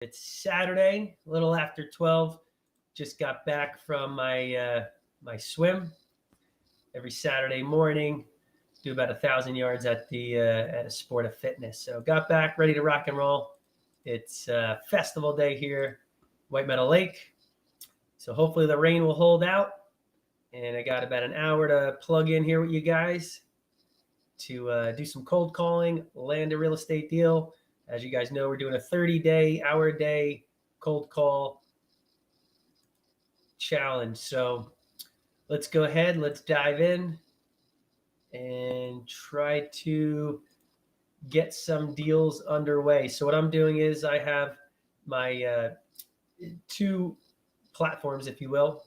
It's Saturday, a little after 12. Just got back from my swim. Every Saturday morning, do about 1,000 yards at a sport of fitness. So got back, ready to rock and roll. It's festival day here, White Meadow Lake. So hopefully the rain will hold out. And I got about an hour to plug in here with you guys to do some cold calling, land a real estate deal. As you guys know, we're doing a 30-day, hour-a-day cold call challenge. So let's go ahead. Let's dive in and try to get some deals underway. So what I'm doing is I have my two platforms, if you will.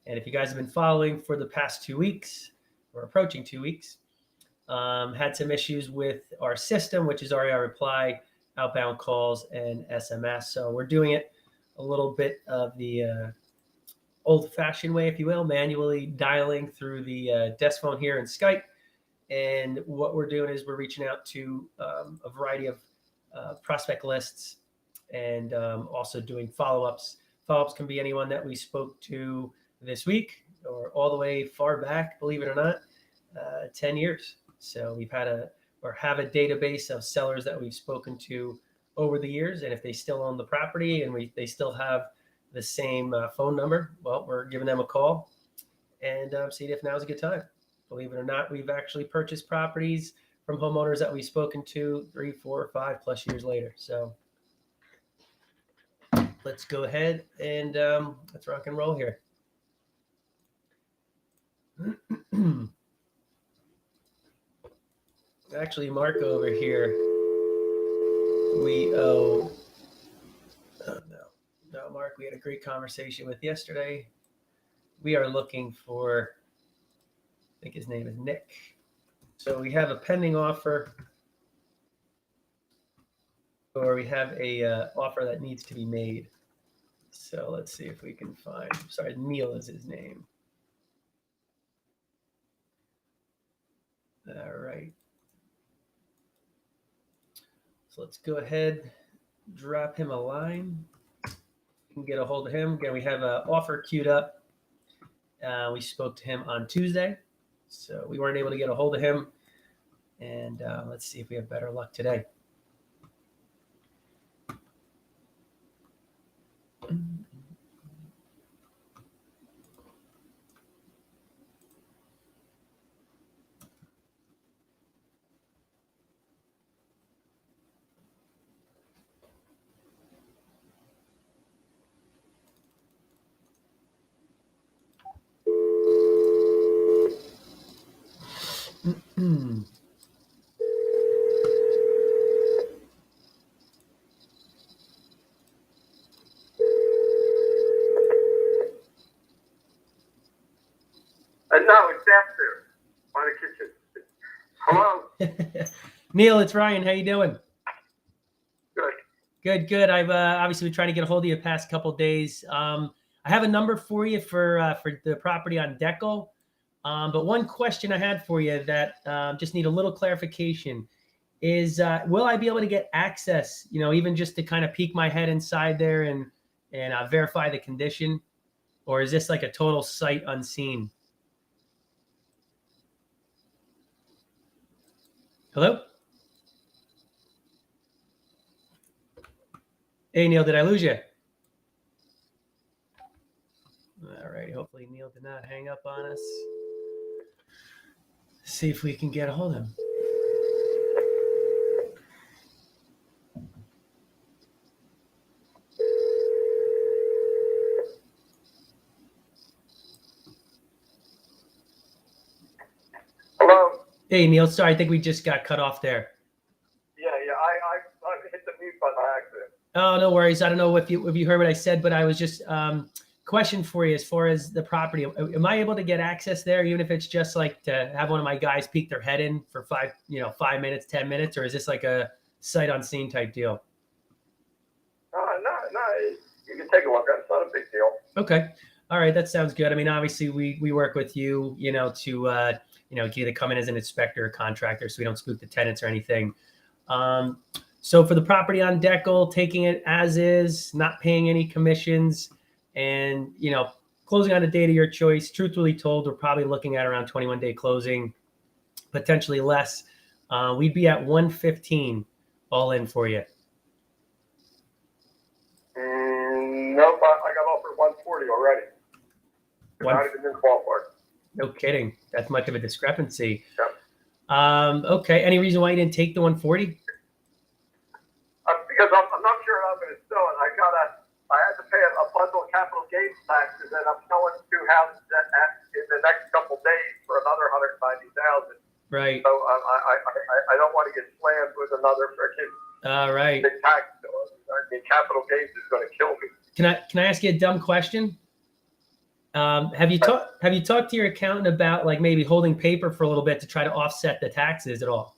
And if you guys have been following for the past 2 weeks, or approaching 2 weeks, had some issues with our system, which is REI Reply, outbound calls, and SMS. So we're doing it a little bit of the old-fashioned way, if you will, manually dialing through the desk phone here in Skype. And what we're doing is we're reaching out to a variety of prospect lists and also doing follow-ups. Follow-ups can be anyone that we spoke to this week or all the way far back, believe it or not, 10 years. So we've had have a database of sellers that we've spoken to over the years. And if they still own the property and they still have the same phone number, well, we're giving them a call and see if now's a good time. Believe it or not, we've actually purchased properties from homeowners that we've spoken to 3, 4, 5+ years later. So let's go ahead and let's rock and roll here. Actually, Mark over here, we owe, no, Mark, we had a great conversation with yesterday. We are looking for, I think his name is Nick. So we have a pending offer, or we have a offer that needs to be made. So let's see if we can find, sorry, Neil is his name. All right. So let's go ahead, drop him a line. We can get a hold of him. Again, we have an offer queued up. We spoke to him on Tuesday, so we weren't able to get a hold of him. And let's see if we have better luck today. No, it's downstairs by the kitchen. Hello? Neil, it's Ryan. How you doing? Good. Good. I've obviously been trying to get a hold of you the past couple of days. I have a number for you for the property on Deckel. But one question I had for you that just need a little clarification is, will I be able to get access, even just to kind of peek my head inside there and verify the condition? Or is this like a total sight unseen? Hello? Hey, Neil, did I lose you? All right. Hopefully Neil did not hang up on us. See if we can get a hold of him. Hello? Hey, Neil. Sorry, I think we just got cut off there. Yeah. I hit the mute button by accident. Oh, no worries. I don't know if you heard what I said, but I was just question for you as far as the property. Am I able to get access there, even if it's just like to have one of my guys peek their head in for 5 minutes, 10 minutes, or is this like a sight unseen type deal? No. You can take a look at it. It's not a big deal. Okay. All right. That sounds good. I mean, obviously we work with you, to either come in as an inspector or contractor, so we don't spook the tenants or anything. So for the property on Deckel, taking it as is, not paying any commissions, and closing on a date of your choice. Truthfully told, we're probably looking at around 21-day closing, potentially less. We'd be at 115 all in for you. Nope, I got offered 140 already. Not even in the ballpark. No kidding. That's much of a discrepancy. Yep. Okay. Any reason why you didn't take the 140? Because I'm not sure how I'm going to sell it. I had to pay a bundle of capital gains taxes, and I'm selling 2 houses in the next couple days for another $190,000. Right. So I don't want to get slammed with another freaking big tax bill. I mean, capital gains is going to kill me. Can I ask you a dumb question? Have you talked to your accountant about like maybe holding paper for a little bit to try to offset the taxes at all?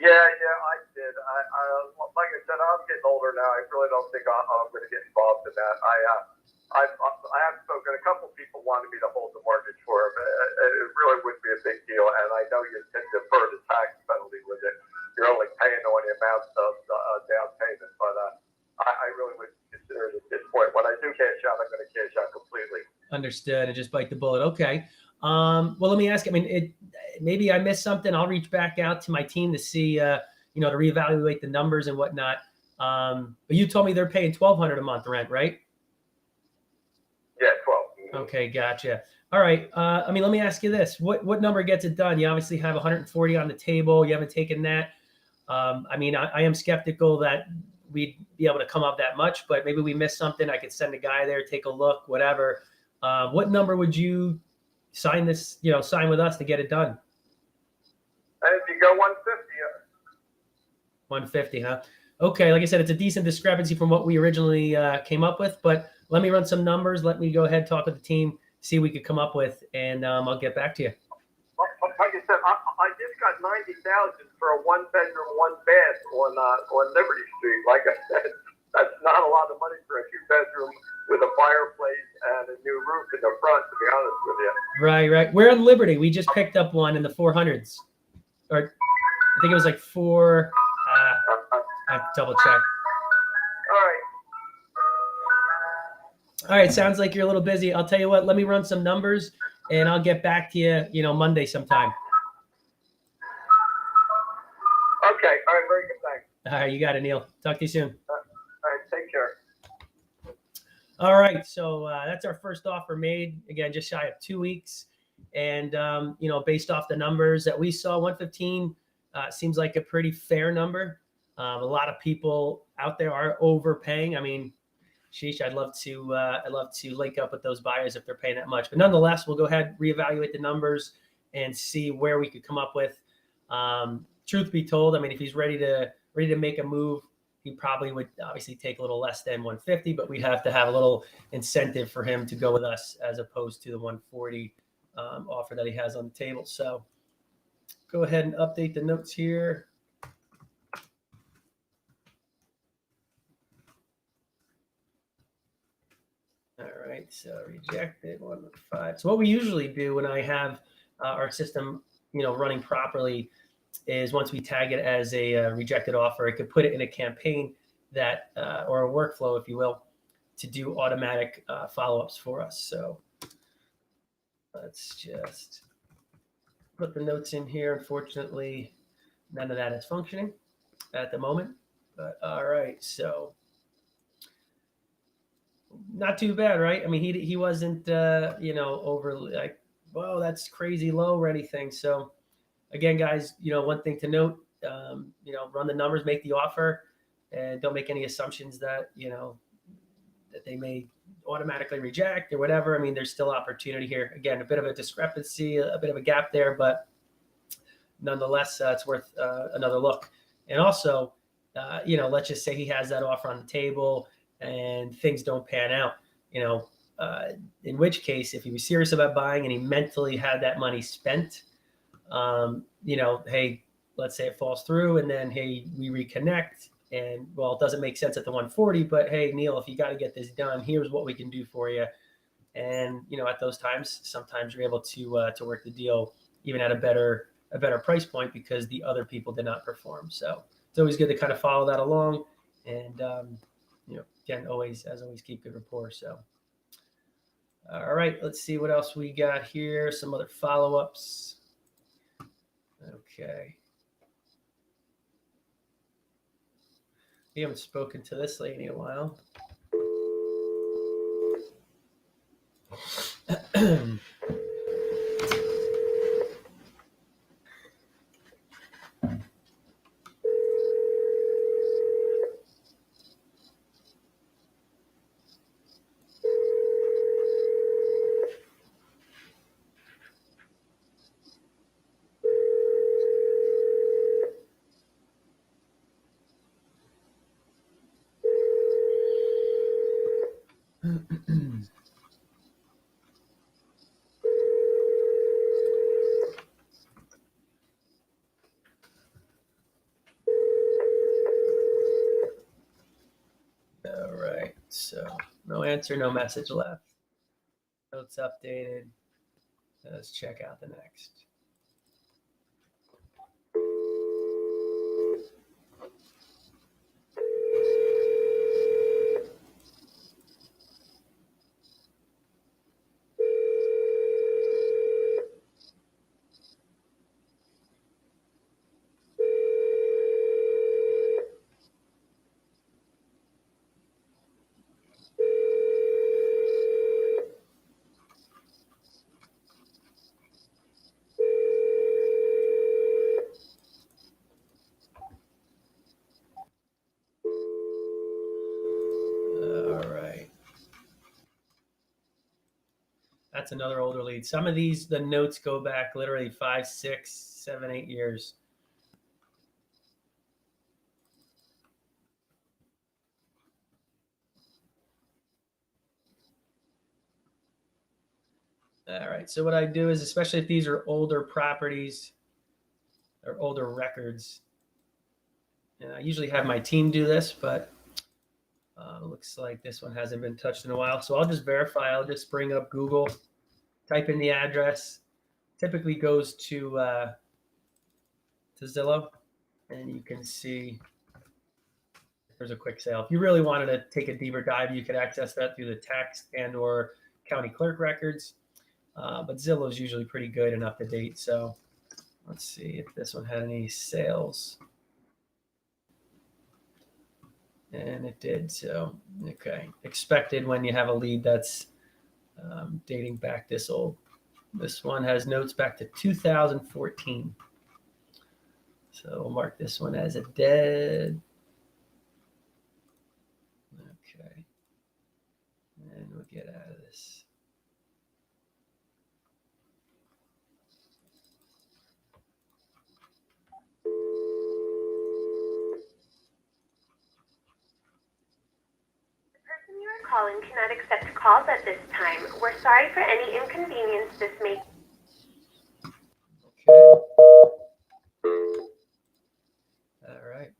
Yeah, I did. Like I said, I'm getting older now. I really don't think I'm going to get involved in that. I have spoken. A couple of people wanted me to hold the mortgage for them. It really wouldn't be a big deal, and I know you can defer the tax penalty with it. You're only paying on the amount of down payment, but I really wouldn't consider it at this point. When I do cash out, I'm going to cash out completely. Understood, and just bite the bullet. Okay. Well, let me ask. I mean, maybe I missed something. I'll reach back out to my team to see, to reevaluate the numbers and whatnot. But you told me they're paying $1,200 a month rent, right? Yeah, 12. Okay, gotcha. All right. I mean, let me ask you this: what number gets it done? You obviously have 140 on the table. You haven't taken that. I mean, I am skeptical that we'd be able to come up that much, but maybe we missed something. I could send a guy there, take a look, whatever. What number would you sign with us to get it done? And if you go 150. 150, huh? Okay. Like I said, it's a decent discrepancy from what we originally came up with, but let me run some numbers. Let me go ahead, talk with the team, see what we could come up with, and I'll get back to you. Like I said, I just got $90,000 for a 1-bedroom, 1-bath on Liberty Street. Like I said, that's not a lot of money for a 2-bedroom with a fireplace and a new roof in the front, to be honest with you. Right. We're on Liberty. We just picked up one in the 400s. Or I think it was like 4. I have to double check. All right. Sounds like you're a little busy. I'll tell you what, let me run some numbers and I'll get back to you, Monday sometime. Okay. All right. Very good. Thanks. All right. You got it, Neil. Talk to you soon. All right. Take care. All right. So that's our first offer made. Again, just shy of 2 weeks. And, based off the numbers that we saw, 115 seems like a pretty fair number. A lot of people out there are overpaying. I mean, sheesh, I'd love to link up with those buyers if they're paying that much. But nonetheless, we'll go ahead, reevaluate the numbers and see where we could come up with. Truth be told, I mean, if he's ready to make a move, he probably would obviously take a little less than 150, but we'd have to have a little incentive for him to go with us as opposed to the 140 offer that he has on the table. So go ahead and update the notes here. All right, so rejected 115. So what we usually do when I have our system, running properly, is once we tag it as a rejected offer, I could put it in a campaign that, or a workflow, if you will, to do automatic follow-ups for us. So let's just put the notes in here. Unfortunately, none of that is functioning at the moment. But all right, so not too bad, right? I mean, he wasn't, overly like, whoa, that's crazy low or anything. So again, guys, one thing to note, run the numbers, make the offer, and don't make any assumptions that, that they may automatically reject or whatever. I mean, there's still opportunity here. Again, a bit of a discrepancy, a bit of a gap there, but nonetheless, it's worth another look. And also, let's just say he has that offer on the table and things don't pan out, in which case, if he was serious about buying and he mentally had that money spent, hey, let's say it falls through and then, hey, we reconnect and, well, it doesn't make sense at the 140, but hey, Neil, if you got to get this done, here's what we can do for you. And, at those times, sometimes you're able to work the deal even at a better price point because the other people did not perform. So it's always good to kind of follow that along, and again, always keep good rapport. So, all right, let's see what else we got here. Some other follow-ups. Okay. We haven't spoken to this lady in a while. All right, so no answer, no message left. Notes updated. Let's check out the next. That's another older lead. Some of these, the notes go back literally 5, 6, 7, 8 years. All right, so what I do is, especially if these are older properties or older records, and I usually have my team do this, but looks like this one hasn't been touched in a while. So I'll just verify. I'll just bring up Google, type in the address. Typically goes to Zillow, and you can see if there's a quick sale. If you really wanted to take a deeper dive, you could access that through the tax and or county clerk records. But Zillow is usually pretty good and up to date. So let's see if this one had any sales. And it did. So, okay. Expected when you have a lead that's dating back this old. This one has notes back to 2014. So we'll mark this one as a dead. Okay. And we'll get out of this. Calling cannot accept calls at this time. We're sorry for any inconvenience this may. Okay.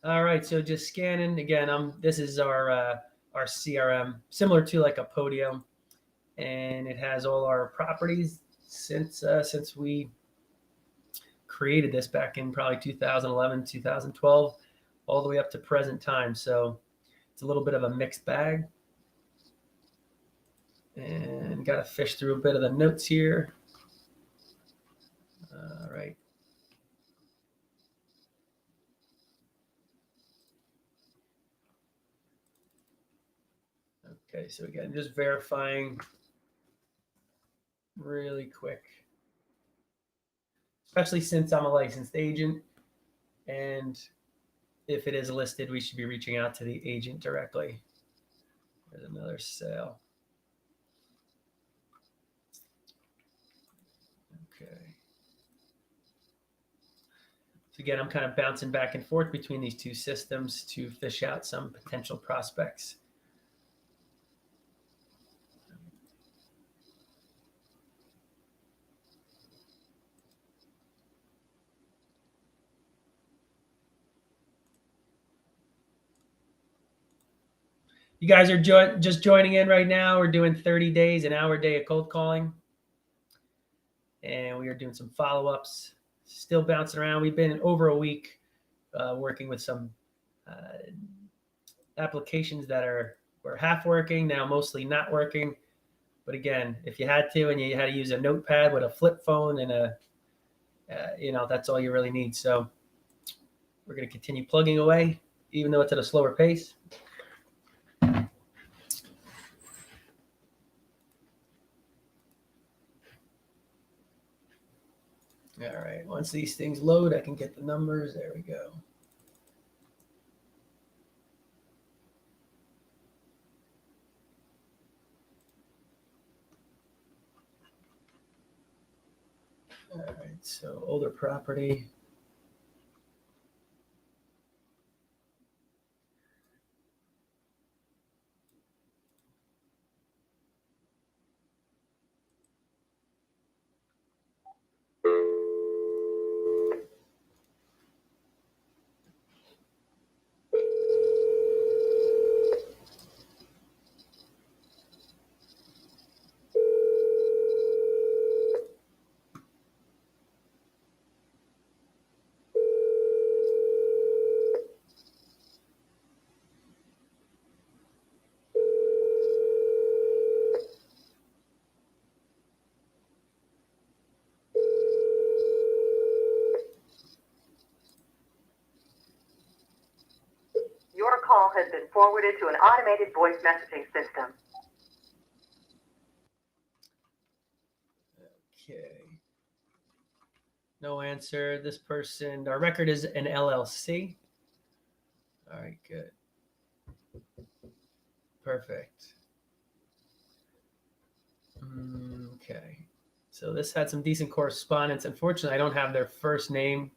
All right. So just scanning again. This is our CRM, similar to like a Podium, and it has all our properties since we created this back in probably 2011, 2012, all the way up to present time. So it's a little bit of a mixed bag, and got to fish through a bit of the notes here. All right. Okay, so again, just verifying really quick, especially since I'm a licensed agent, and if it is listed, we should be reaching out to the agent directly. There's another sale. Okay. So again, I'm kind of bouncing back and forth between these two systems to fish out some potential prospects. You guys are just joining in right now. We're doing 30 days, an hour a day of cold calling. And we are doing some follow-ups. Still bouncing around. We've been over a week working with some applications that were half working, now mostly not working. But again, if you had to and you had to use a notepad with a flip phone and that's all you really need. So we're going to continue plugging away, even though it's at a slower pace. All right, once these things load, I can get the numbers. There we go. All right, so older property. Your call has been forwarded to an automated voice messaging system. Okay. No answer. This person, our record is an LLC. All right, good. Perfect. Okay. So this had some decent correspondence. Unfortunately, I don't have their first name.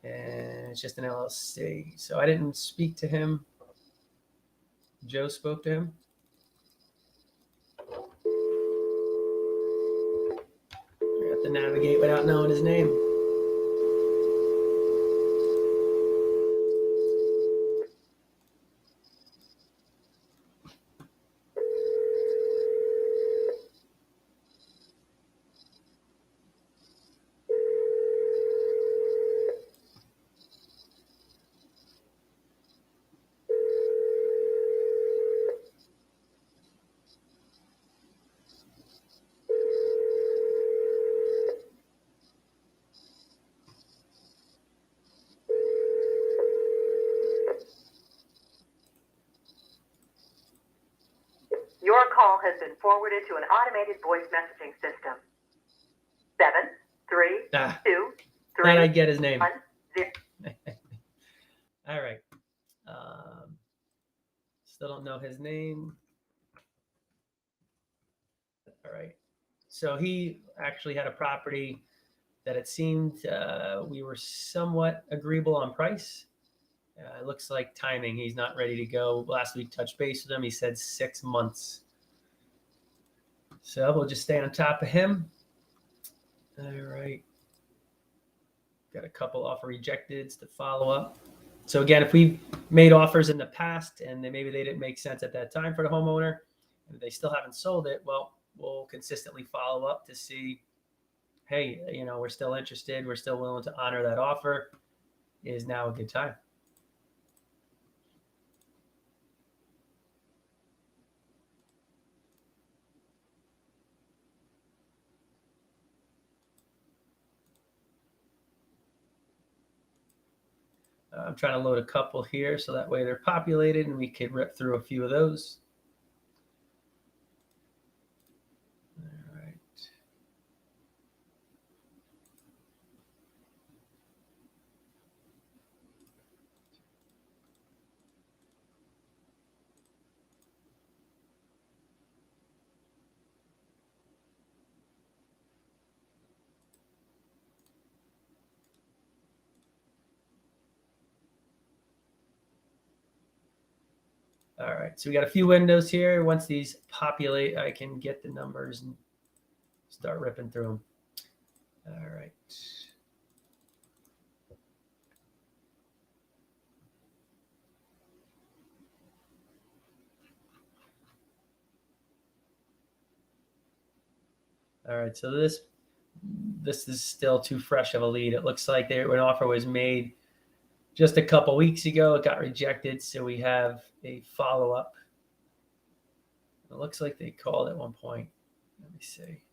And it's just an LLC. So I didn't speak to him. Joe spoke to him. I have to navigate without knowing his name. Your call has been forwarded to an automated voice messaging system. 7 3 2 3. Glad I get his name. 1 0. All right. Still don't know his name. All right. So he actually had a property that it seemed we were somewhat agreeable on price. It looks like timing. He's not ready to go. Last week, touched base with him. He said 6 months. So we'll just stay on top of him. All right. Got a couple offer rejecteds to follow up. So again, if we made offers in the past and maybe they didn't make sense at that time for the homeowner, and they still haven't sold it, well, we'll consistently follow up to see, hey, we're still interested. We're still willing to honor that offer. Is now a good time? I'm trying to load a couple here so that way they're populated and we could rip through a few of those. All right. All right, so we got a few windows here. Once these populate, I can get the numbers and start ripping through them. All right. All right, so this is still too fresh of a lead. It looks like an offer was made just a couple weeks ago. It got rejected, so we have a follow-up. It looks like they called at one point. Let me see.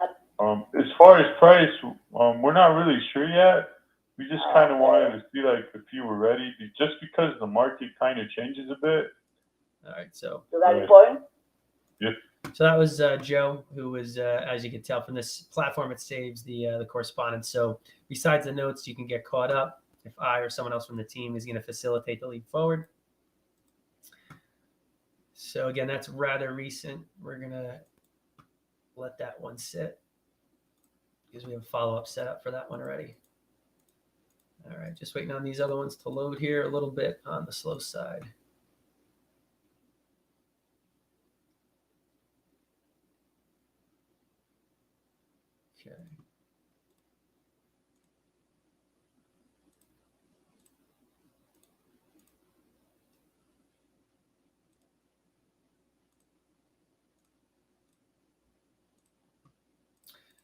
As far as price, we're not really sure yet. We just kind of wanted to see like if you were ready, just because the market kind of changes a bit. All right, so Yeah. So that was Joe, who was, as you can tell from this platform, it saves the correspondence. So besides the notes, you can get caught up if I or someone else from the team is going to facilitate the lead forward. So again, that's rather recent. We're going to let that one sit because we have a follow-up set up for that one already. All right, just waiting on these other ones to load here, a little bit on the slow side. Okay.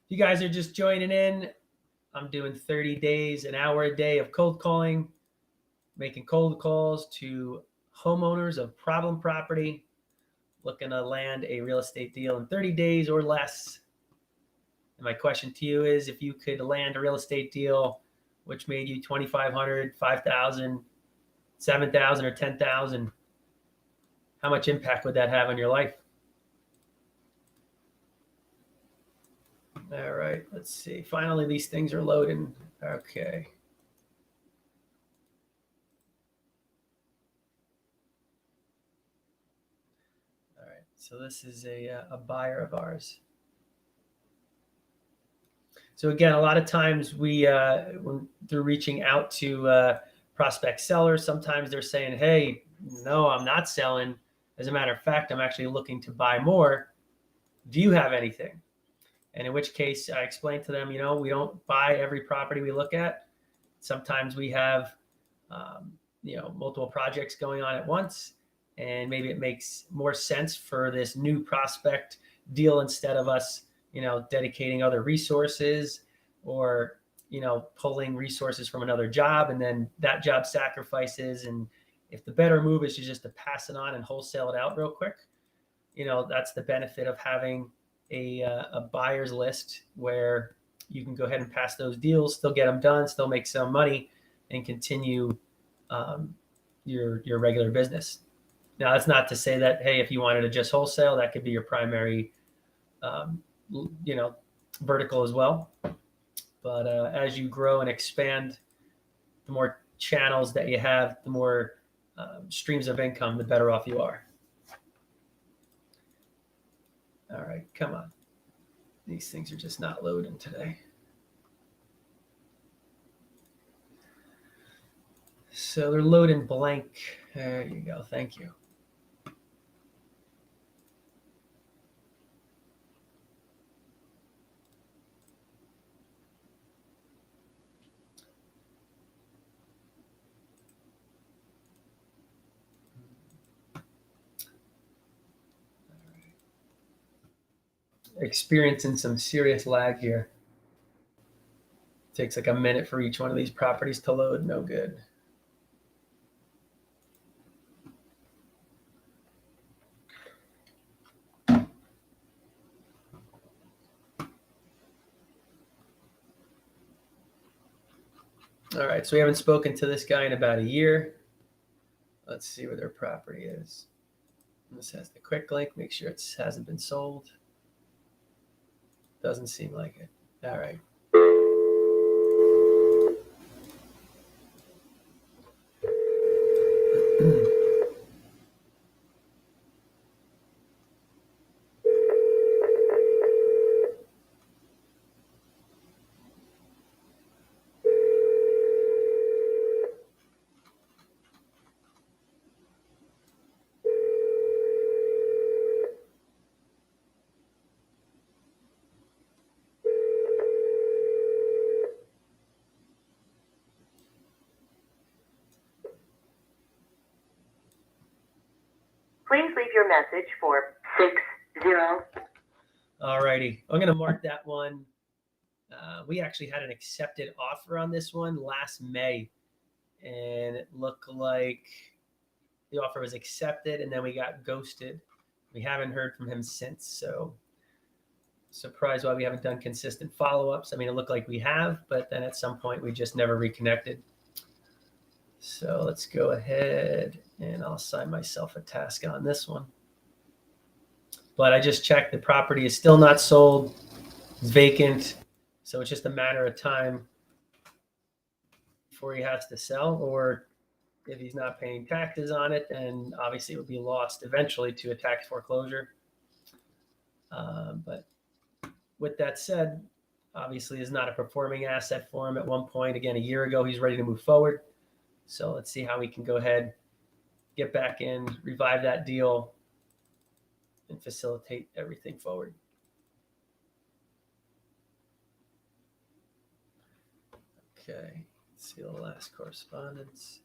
You guys are just joining in. I'm doing 30 days, an hour a day of cold calling, making cold calls to homeowners of problem property, looking to land a real estate deal in 30 days or less. And my question to you is, if you could land a real estate deal which made you $2,500, $5,000, $7,000, or $10,000, how much impact would that have on your life? All right, let's see. Finally, these things are loading. Okay. All right, so this is a buyer of ours. So again, a lot of times we, when they're reaching out to prospect sellers, sometimes they're saying, hey, no, I'm not selling. As a matter of fact, I'm actually looking to buy more. Do you have anything? And in which case I explain to them, we don't buy every property we look at. Sometimes we have, multiple projects going on at once, and maybe it makes more sense for this new prospect deal instead of us, dedicating other resources or, pulling resources from another job, and then that job sacrifices. And if the better move is just to pass it on and wholesale it out real quick, that's the benefit of having a buyer's list where you can go ahead and pass those deals, still get them done, still make some money, and continue your regular business. Now, that's not to say that, hey, if you wanted to just wholesale, that could be your primary, vertical as well. But as you grow and expand, the more channels that you have, the more streams of income, the better off you are. All right, come on. These things are just not loading today. So they're loading blank. There you go. Thank you. Experiencing some serious lag here. Takes like a minute for each one of these properties to load. No good. All right, so we haven't spoken to this guy in about a year. Let's see where their property is. This has the quick link. Make sure it hasn't been sold. Doesn't seem like it. All right. Please leave your message for 60. All righty. I'm going to mark that one We actually had an accepted offer on this one last May, and it looked like the offer was accepted, and then we got ghosted. We haven't heard from him since, so surprised why we haven't done consistent follow-ups. I mean, it looked like we have, but then at some point we just never reconnected. So let's go ahead and I'll assign myself a task on this one. But I just checked, the property is still not sold, it's vacant, so it's just a matter of time before he has to sell, or if he's not paying taxes on it, then obviously it would be lost eventually to a tax foreclosure. But with that said, obviously is not a performing asset for him at one point. Again, a year ago, he's ready to move forward. So let's see how we can go ahead, get back in, revive that deal, and facilitate everything forward. Okay, let's see the last correspondence.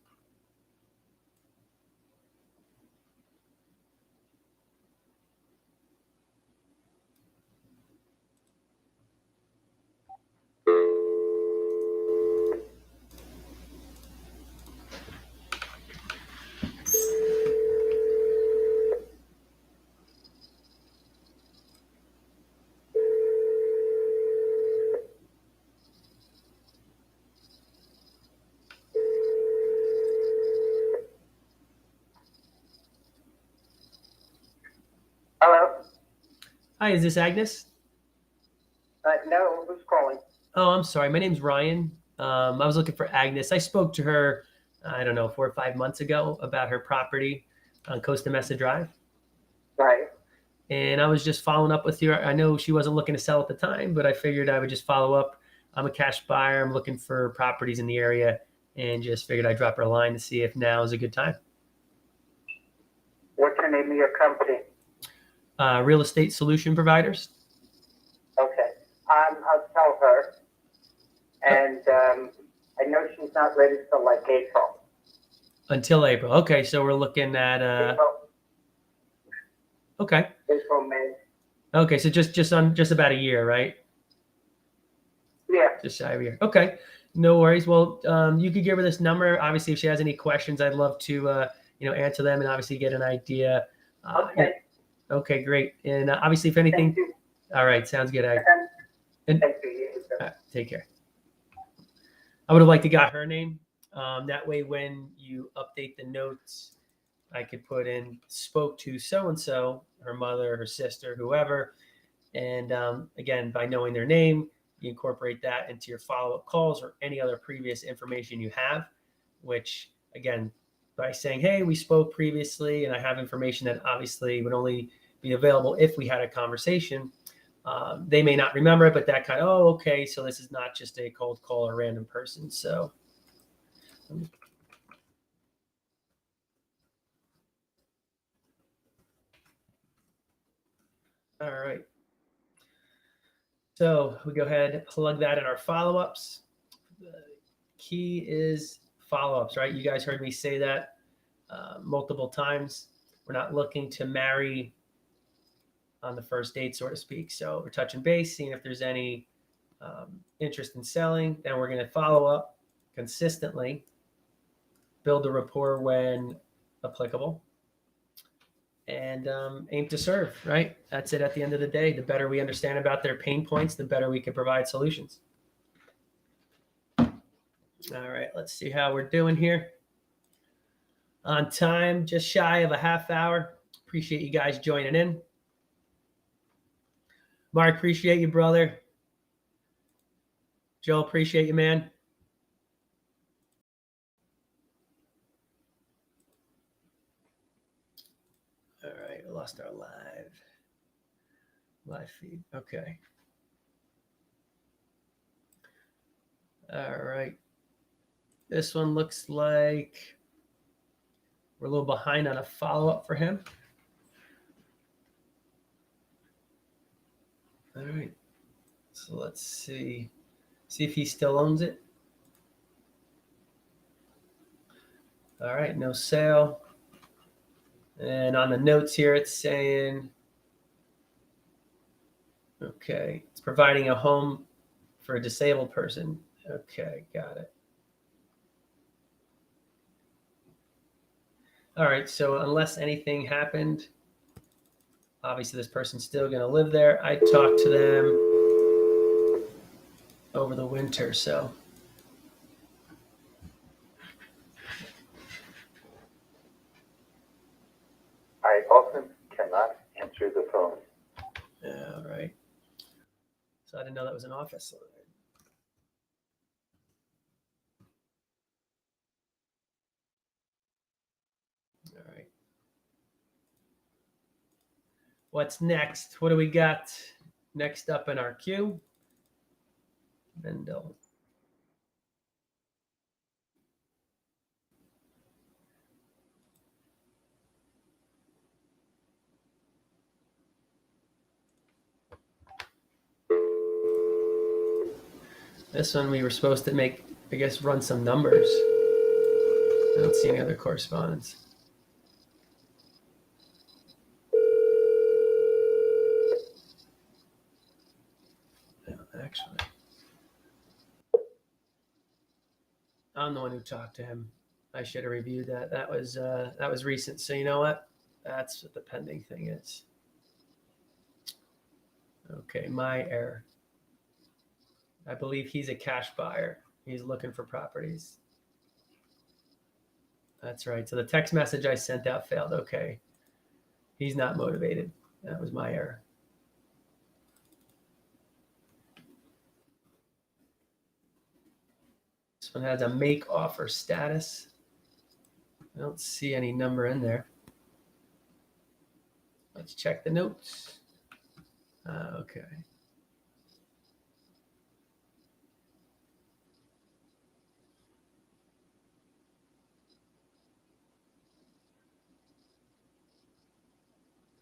Hello? Hi, is this Agnes? No, who's calling? Oh, I'm sorry. My name's Ryan. I was looking for Agnes. I spoke to her, I don't know, 4 or 5 months ago about her property on Costa Mesa Drive. Right. And I was just following up with you. I know she wasn't looking to sell at the time, but I figured I would just follow up. I'm a cash buyer. I'm looking for properties in the area and just figured I'd drop her a line to see if now is a good time. What's the name of your company? Real estate solution providers. Okay. I'll tell her. And I know she's not ready till like April. Until April. Okay, so we're looking at okay. April, May. Okay, so just about a year, right? Yeah. Just shy of a year. Okay, no worries. Well, you could give her this number. Obviously, if she has any questions, I'd love to answer them and obviously get an idea. Okay. Okay, great. And obviously, if anything, Thank you. all right, sounds good. And Thank you. take care. I would have liked to got her name. That way, when you update the notes, I could put in spoke to so-and-so, her mother, her sister, whoever. And again, by knowing their name, you incorporate that into your follow-up calls or any other previous information you have, which again, by saying, hey, we spoke previously and I have information that obviously would only be available if we had a conversation. They may not remember it, but that kind of, oh, okay, so this is not just a cold call or random person. So all right. So we go ahead, plug that in our follow-ups. The key is follow-ups, right? You guys heard me say that multiple times. We're not looking to marry on the first date, so to speak. So we're touching base, seeing if there's any interest in selling. Then we're going to follow up consistently, build the rapport when applicable, and aim to serve, right? That's it at the end of the day. The better we understand about their pain points, the better we can provide solutions. All right, let's see how we're doing here. On time, just shy of a half hour. Appreciate you guys joining in. Mark, appreciate you, brother. Joe, appreciate you, man. All right, we lost our live feed. Okay. All right. This one looks like we're a little behind on a follow-up for him. All right. So let's see if he still owns it. All right, no sale. And on the notes here, it's saying, okay, it's providing a home for a disabled person. Okay, got it. All right, so unless anything happened, obviously this person's still going to live there. I talked to them over the winter, so. I often cannot answer the phone. Yeah, all right. So I didn't know that was an office line. All right. What's next? What do we got next up in our queue? Mendel. This one we were supposed to make, I guess, run some numbers. I don't see any other correspondence. No, actually, I'm the one who talked to him. I should have reviewed that. That was recent. So you know what? That's what the pending thing is. Okay, my error. I believe he's a cash buyer. He's looking for properties. That's right. So the text message I sent out failed. Okay. He's not motivated. That was my error. This one has a make offer status. I don't see any number in there. Let's check the notes. Okay.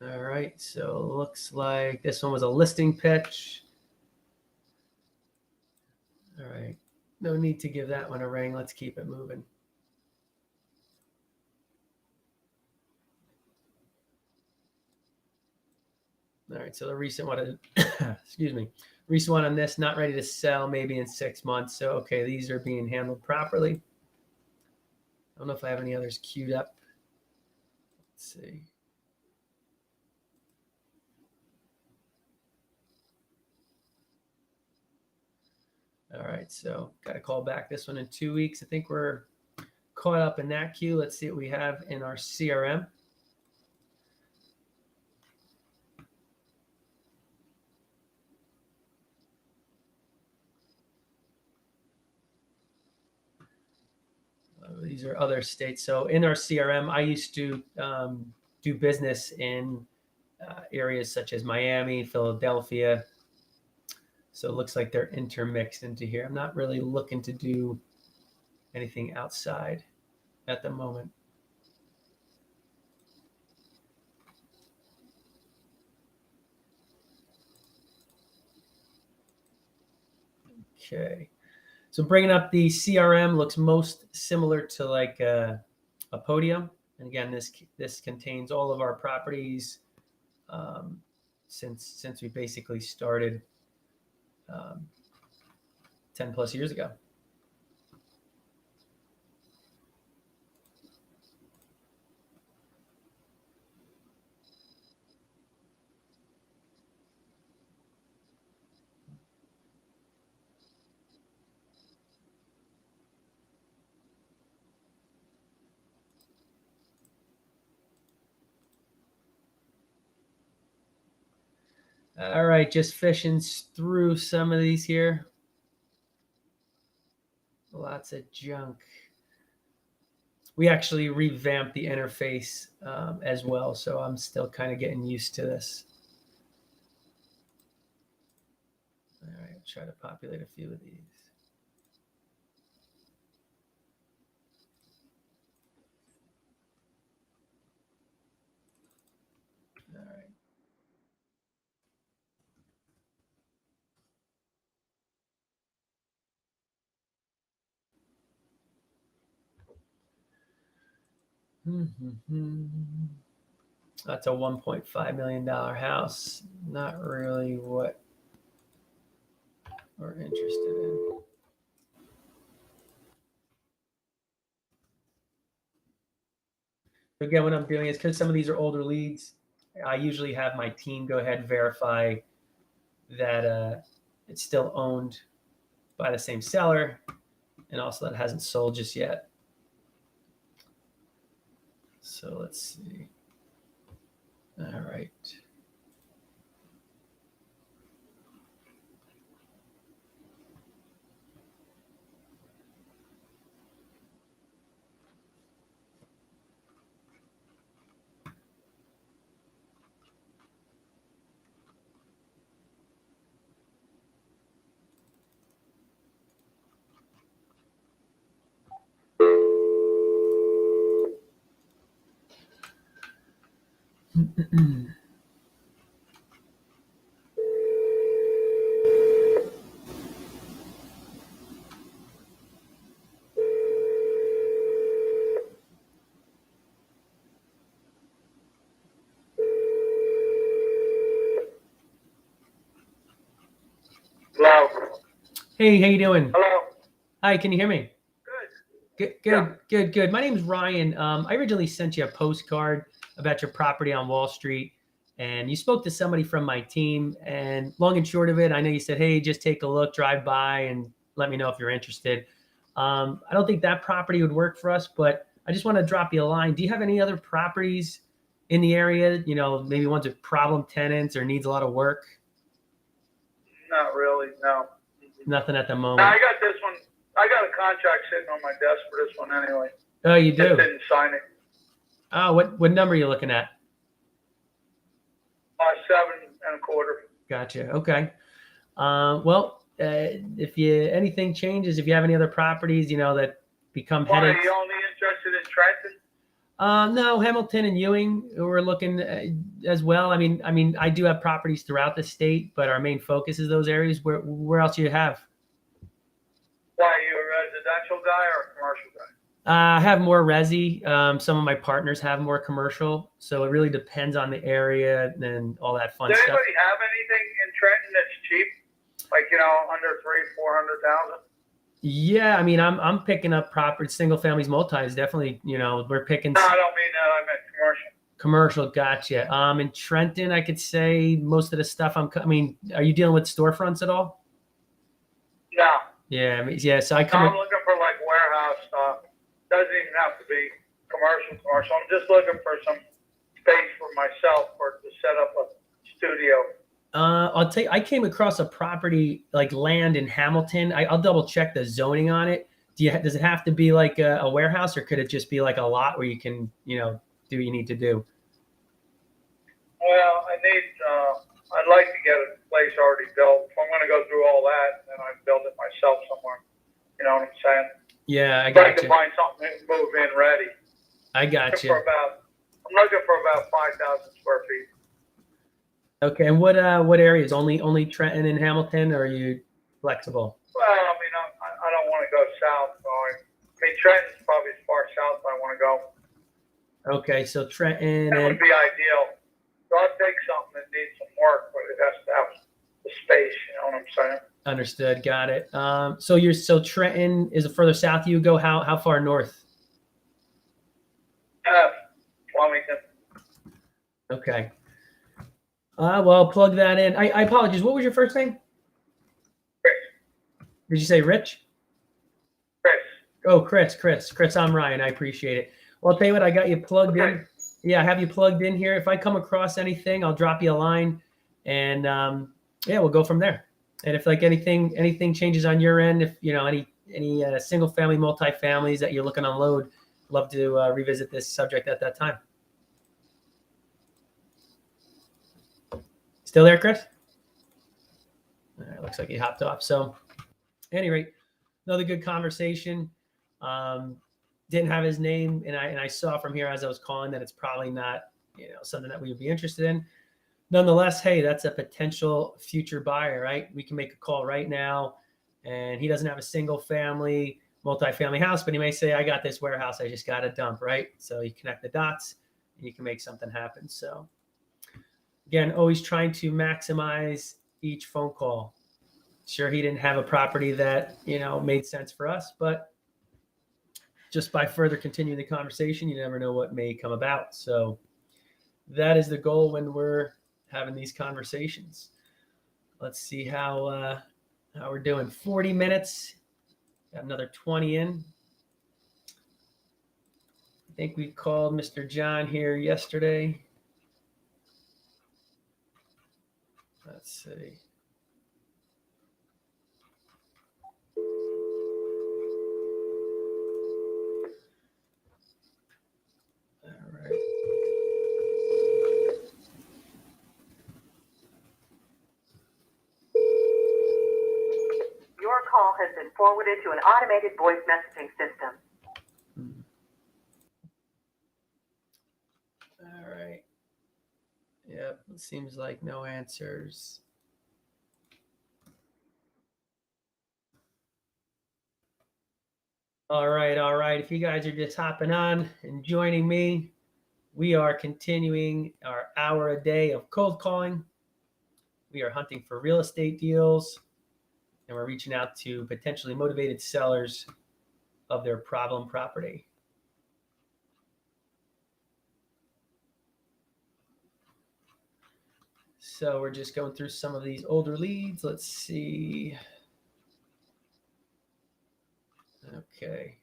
All right, so looks like this one was a listing pitch. All right, no need to give that one a ring. Let's keep it moving. All right, so the recent one, excuse me, recent one on this, not ready to sell, maybe in 6 months. So, okay, these are being handled properly. I don't know if I have any others queued up. Let's see. All right, so got to call back this one in 2 weeks. I think we're caught up in that queue. Let's see what we have in our CRM. These are other states. So in our CRM, I used to do business in areas such as Miami, Philadelphia. So it looks like they're intermixed into here. I'm not really looking to do anything outside at the moment. Okay. So bringing up the CRM looks most similar to like a podium. And again, this contains all of our properties since we basically started 10 plus years ago. All right, just fishing through some of these here. Lots of junk. We actually revamped the interface as well, so I'm still kind of getting used to this. All right, I'll try to populate a few of these. All right. That's a $1.5 million house. Not really what or interested in. Again, what I'm doing is, because some of these are older leads, I usually have my team go ahead and verify that it's still owned by the same seller, and also that it hasn't sold just yet. So let's see. All right. Hello. Hey, how you doing? Hello. Hi, can you hear me? Good. Good. My name is Ryan. I originally sent you a postcard about your property on Wall Street, and you spoke to somebody from my team. And long and short of it, I know you said, "Hey, just take a look, drive by, and let me know if you're interested." I don't think that property would work for us, but I just want to drop you a line. Do you have any other properties in the area? You know, maybe ones with problem tenants or needs a lot of work? Not really, no. Nothing at the No, moment. I got this one. I got a contract sitting on my desk for this one anyway. Oh, you do? Just didn't sign it. Oh, what number are you looking at? 7 1/4. Gotcha. Okay. Well, if anything changes, if you have any other properties, you know, that become Why, are headaches. you only interested in Trenton? No, Hamilton and Ewing, we're looking as well. I mean, I do have properties throughout the state, but our main focus is those areas. Where else do you have? Why, are you a residential guy or a commercial guy? I have more resi. Some of my partners have more commercial, so it really depends on the area and all that fun Does stuff. anybody have anything in Trenton that's cheap? Like, you know, under 300,000-400,000? Yeah, I mean, I'm picking up property, single families, multis. Definitely, you know, we're picking. No, I don't mean that. I meant commercial. Commercial, gotcha. In Trenton, I could say most of the stuff I mean, are you dealing with storefronts at all? No. Yeah, yeah. So I'm looking for like warehouse stuff. Doesn't even have to be commercial. I'm just looking for some space for myself or to set up a studio. I'll tell you, I came across a property like land in Hamilton. I'll double check the zoning on it. Does it have to be like a warehouse, or could it just be like a lot where you can, you know, do what you need to do? Well, I'd like to get a place already built. If I'm going to go through all that, then I build it myself somewhere. You know what I'm saying? Yeah, I I'd got like to find something to move in ready. I got you. I'm looking for about 5,000 square feet. Okay, and what areas? Only Trenton and Hamilton, or are you flexible? Well, I mean, I don't want to go south. So I mean, Trenton's probably as far south as I want to go. Okay, so Trenton. That would be ideal. So I'll take something that needs some work, but it has to have the space. You know what I'm saying? Understood. Got it. So Trenton is the further south you go. How far north? Wilmington. Okay. Well, plug that in. I apologize. What was your first name? Chris. Did you say Rich? Chris. Oh, Chris, I'm Ryan. I appreciate it. Well, I'll tell you what, I got you plugged in. Yeah, I have you plugged in here. If I come across anything, I'll drop you a line, and yeah, we'll go from there. And if like anything changes on your end, if you know any single family, multi-families that you're looking to unload, love to revisit this subject at that time. Still there, Chris? All right, looks like he hopped off. So, at any rate, another good conversation. Didn't have his name, and I saw from here as I was calling that it's probably not, you know, something that we would be interested in. Nonetheless, hey, that's a potential future buyer, right? We can make a call right now, and he doesn't have a single family, multi-family house, but he may say, I got this warehouse, I just got to dump, right? So you connect the dots, and you can make something happen. So again, always trying to maximize each phone call. Sure, he didn't have a property that, made sense for us, but just by further continuing the conversation, you never know what may come about. So that is the goal when we're having these conversations. Let's see how we're doing. 40 minutes, got another 20 in. I think we called Mr. John here yesterday. Let's see. All right. Your call has been forwarded to an automated voice messaging system. All right. Yep, it seems like no answers. All right. If you guys are just hopping on and joining me, we are continuing our hour a day of cold calling. We are hunting for real estate deals, and we're reaching out to potentially motivated sellers of their problem property. So we're just going through some of these older leads. Let's see. Okay.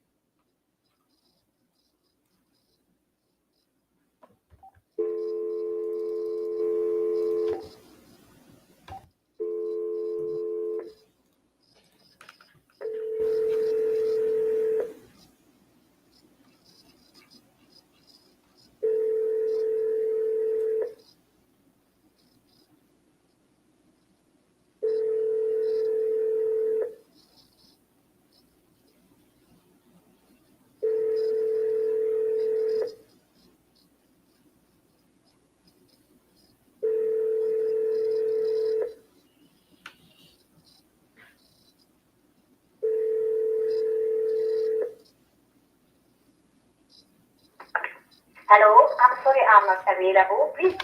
Hello, I'm sorry I'm not available. Please.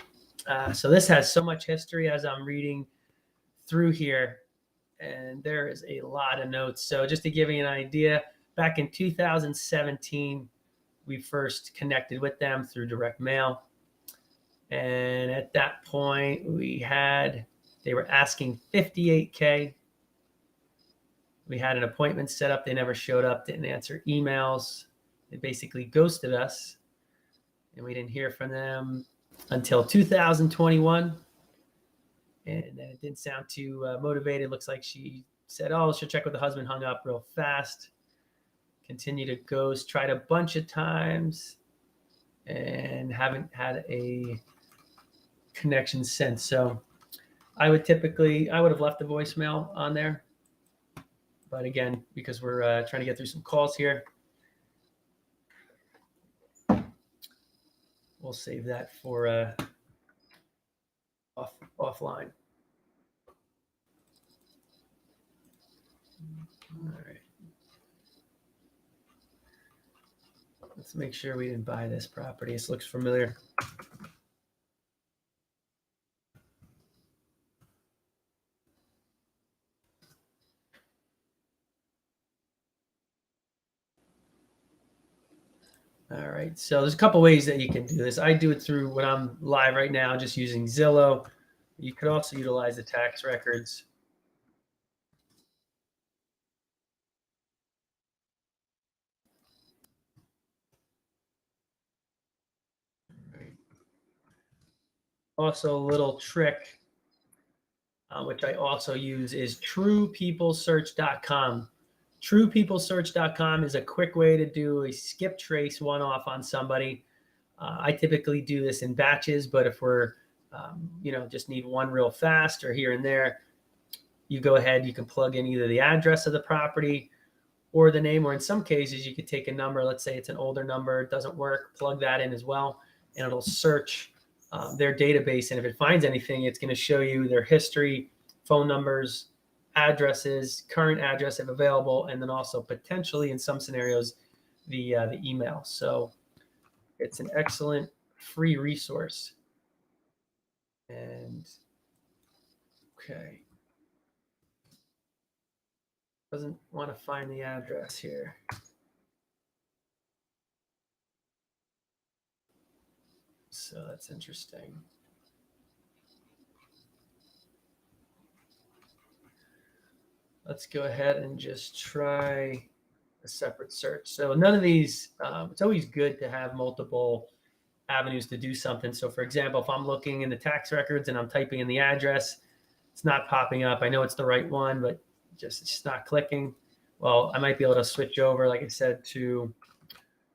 So this has so much history as I'm reading through here, and there is a lot of notes. So just to give you an idea, back in 2017, we first connected with them through direct mail. And at that point, they were asking $58K. We had an appointment set up. They never showed up, didn't answer emails. They basically ghosted us. And we didn't hear from them until 2021. And it didn't sound too motivated. Looks like she said, oh, she'll check with the husband, hung up real fast. Continue to ghost, tried a bunch of times, and haven't had a connection since. So I would have left a voicemail on there. But again, because we're trying to get through some calls here, we'll save that for offline. All right. Let's make sure we didn't buy this property. This looks familiar. All right. So there's a couple ways that you can do this. I do it through when I'm live right now, just using Zillow. You could also utilize the tax records. Also, a little trick, which I also use, is truepeoplesearch.com. Truepeoplesearch.com is a quick way to do a skip trace one-off on somebody. I typically do this in batches, but if we're, just need one real fast or here and there, you go ahead, you can plug in either the address of the property or the name, or in some cases, you could take a number. Let's say it's an older number, it doesn't work, plug that in as well, and it'll search their database. And if it finds anything, it's going to show you their history, phone numbers, addresses, current address if available, and then also potentially in some scenarios, the email. So it's an excellent free resource. And okay. Doesn't want to find the address here. So that's interesting. Let's go ahead and just try a separate search. So none of these, it's always good to have multiple avenues to do something. So for example, if I'm looking in the tax records and I'm typing in the address, it's not popping up. I know it's the right one, but it's just not clicking. Well, I might be able to switch over, like I said, to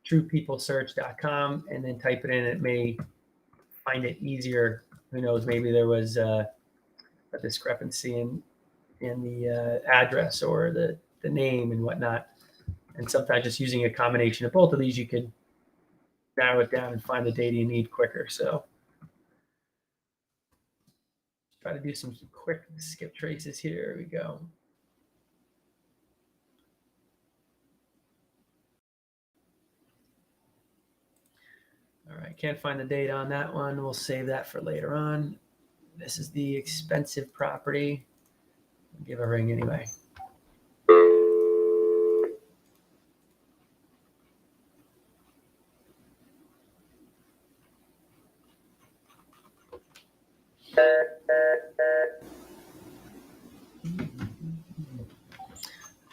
truepeoplesearch.com and then type it in. It may find it easier. Who knows? Maybe there was a discrepancy in the address or the name and whatnot. And sometimes just using a combination of both of these, you can narrow it down and find the data you need quicker. So try to do some quick skip traces here. Here we go. All right, can't find the data on that one. We'll save that for later on. This is the expensive property. I'll give a ring anyway.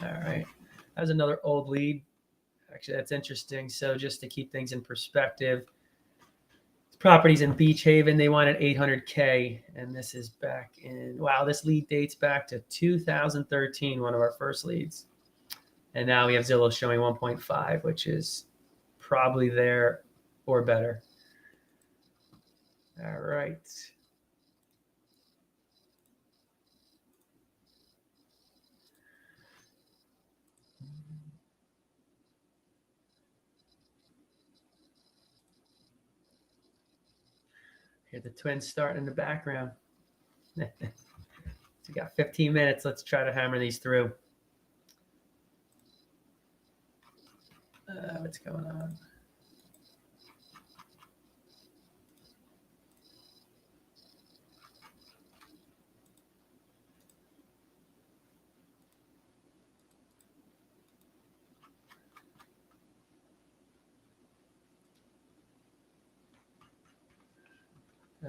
All right, that was another old lead. Actually, that's interesting. So just to keep things in perspective, properties in Beach Haven, they wanted 800K, and this is back in, wow, this lead dates back to 2013, one of our first leads. And now we have Zillow showing 1.5, which is probably there or better. All right. Hear the twins starting in the background. We got 15 minutes. Let's try to hammer these through. What's going on?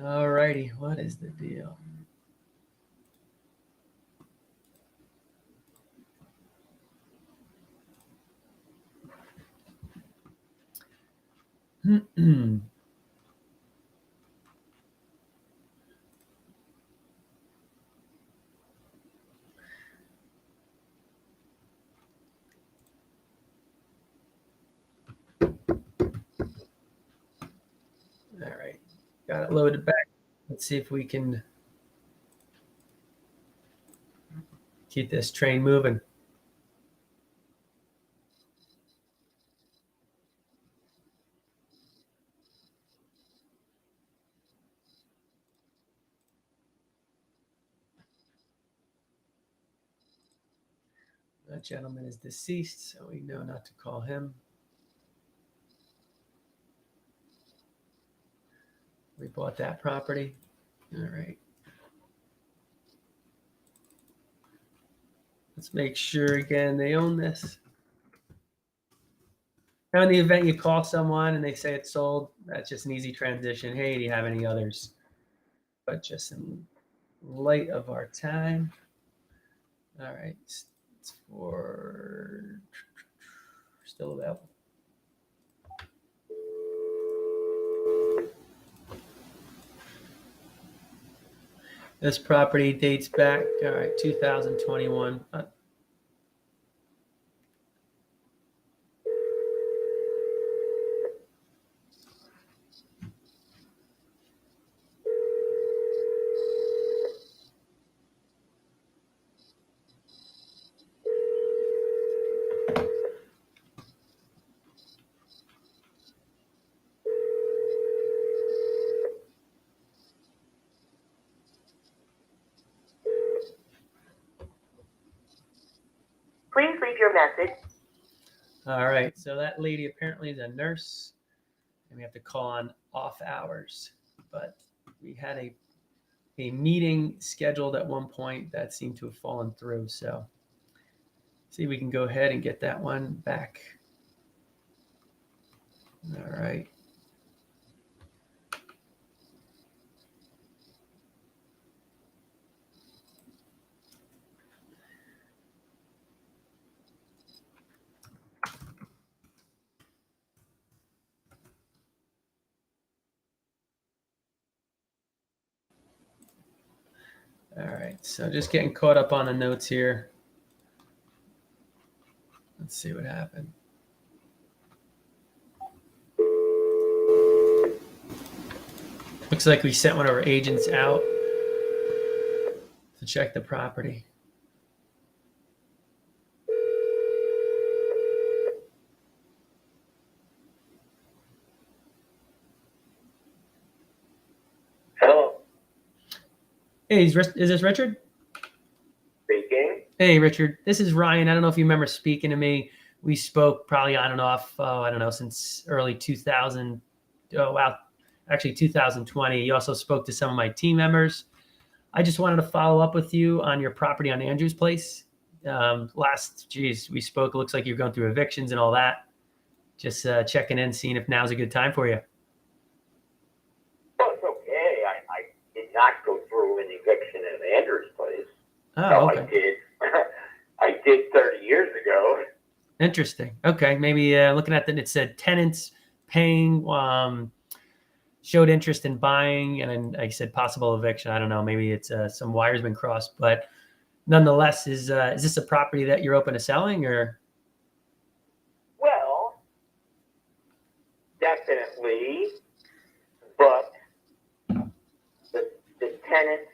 All righty, what is the deal? All right, got it loaded back. Let's see if we can keep this train moving. That gentleman is deceased, so we know not to call him. We bought that property. All right. Let's make sure again they own this. Now, in the event you call someone and they say it's sold, that's just an easy transition. Hey, do you have any others? But just in light of our time. All right. It's for still available. This property dates back, all right, 2021. Please leave your message. All right, so that lady apparently is a nurse, and we have to call on off hours. But we had a meeting scheduled at one point that seemed to have fallen through. So See if we can go ahead and get that one back. All right. All right, so just getting caught up on the notes here. Let's see what happened. Looks like we sent one of our agents out to check the property. Hello. Hey, is this Richard? Speaking. Hey, Richard. This is Ryan. I don't know if you remember speaking to me. We spoke probably on and off, I don't know, since early 2000. Oh, wow. Actually, 2020. You also spoke to some of my team members. I just wanted to follow up with you on your property on Andrews Place. We spoke. It looks like you're going through evictions and all that. Just checking in, seeing if now's a good time for you. Well, it's okay. I did not go through an eviction in Andrews Place. Oh, okay. I did. I did 30 years ago. Interesting. Okay, maybe looking at it said tenants paying, showed interest in buying, and then I said possible eviction. I don't know. Maybe it's some wires been crossed, but nonetheless, is this a property that you're open to selling, or? Well, definitely, but the tenants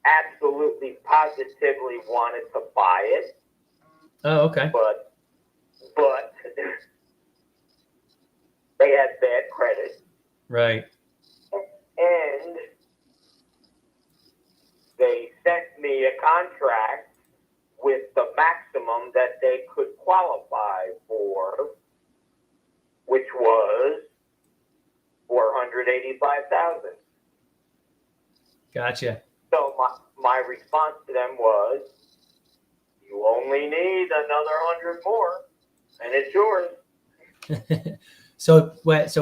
absolutely positively wanted to buy it. Oh, okay. But they had bad credit. Right. And they sent me a contract with the maximum that they could qualify for, which was $485,000. Gotcha. So my response to them was, you only need another 100 more, and it's yours. So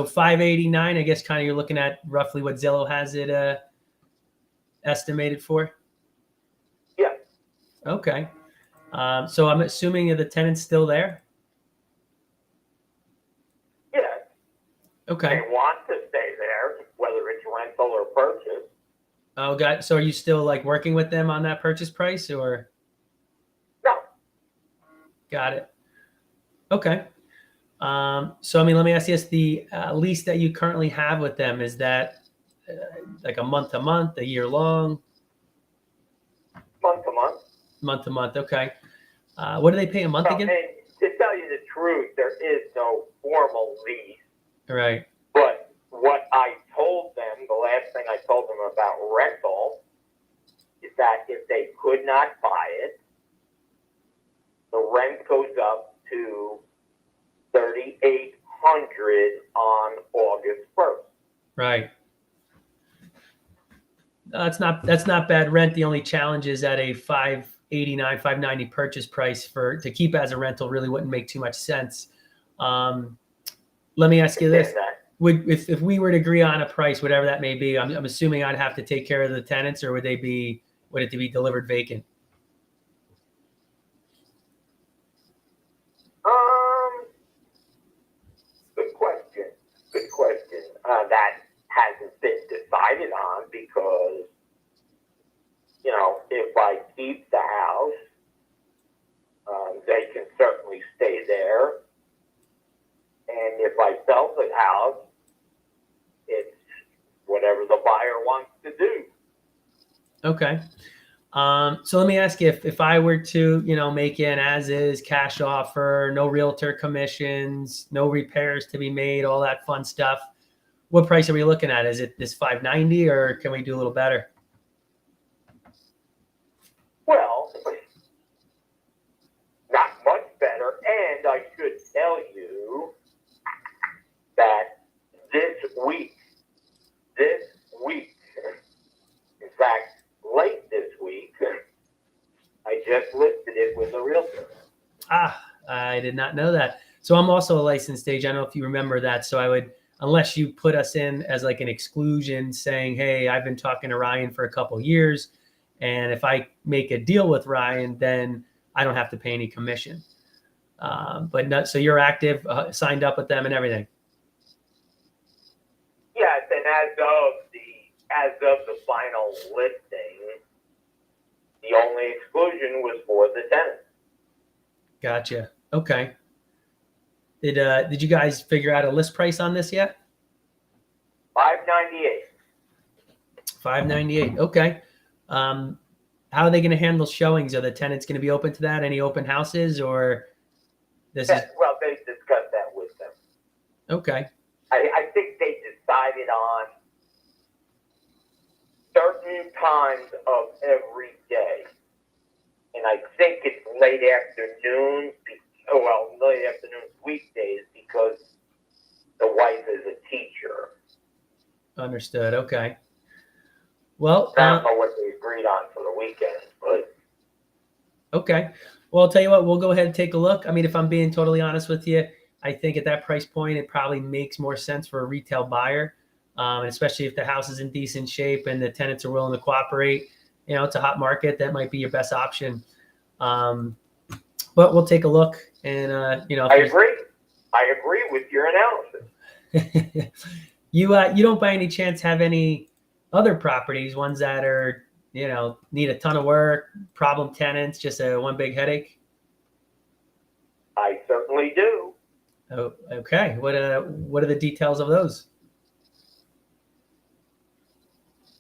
589, I guess kind of you're looking at roughly what Zillow has it estimated for? Yeah. Okay. So I'm assuming the tenant's still there? Yeah. Okay. They want to stay there, whether it's rental or purchase. Oh, God. So are you still like working with them on that purchase price, or? No. Got it. Okay. So, I mean, let me ask you this. The lease that you currently have with them, is that like a month to month, a year long? Month to month. Month to month. Okay. What do they pay a month again? And to tell you the truth, there is no formal lease. Right. But what I told them, the last thing I told them about rental, is that if they could not buy it, the rent goes up to $3,800 on August 1st. Right. That's not bad rent. The only challenge is at a $589, $590 purchase price to keep as a rental really wouldn't make too much sense. Let me ask you this: if we were to agree on a price, whatever that may be, I'm assuming I'd have to take care of the tenants, or would it be delivered vacant? Good question. That hasn't been decided on because, if I keep the house, they can certainly stay there. And if I sell the house, it's whatever the buyer wants to do. Okay. So let me ask you, if I were to, make an as-is cash offer, no realtor commissions, no repairs to be made, all that fun stuff, what price are we looking at? Is it this $590, or can we do a little better? Well, not much better. And I should tell you that this week, in fact, late this week, I just listed it with a realtor. I did not know that. So I'm also a licensed agent. I don't know if you remember that. So I would, unless you put us in as like an exclusion saying, hey, I've been talking to Ryan for a couple years, and if I make a deal with Ryan, then I don't have to pay any commission. But not, so you're active, signed up with them and everything. Yes, and as of the final listing, the only exclusion was for the tenant. Gotcha. Okay. Did you guys figure out a list price on this yet? $598. $598. Okay. How are they going to handle showings? Are the tenants going to be open to that? Any open houses, or this is Well, they discussed that with them. okay? I think they decided on certain times of every day. And I think it's late afternoons, late afternoons, weekdays, because the wife is a teacher. Understood. Okay. Well, I don't know what they agreed on for the weekend, but okay. Well, I'll tell you what, we'll go ahead and take a look. I mean, if I'm being totally honest with you, I think at that price point, it probably makes more sense for a retail buyer, especially if the house is in decent shape and the tenants are willing to cooperate. You know, it's a hot market. That might be your best option. But we'll take a look, and I agree. I agree with your analysis. you don't by any chance have any other properties, ones that are, need a ton of work, problem tenants, just a one big headache? I certainly do. Oh, okay. What are the details of those?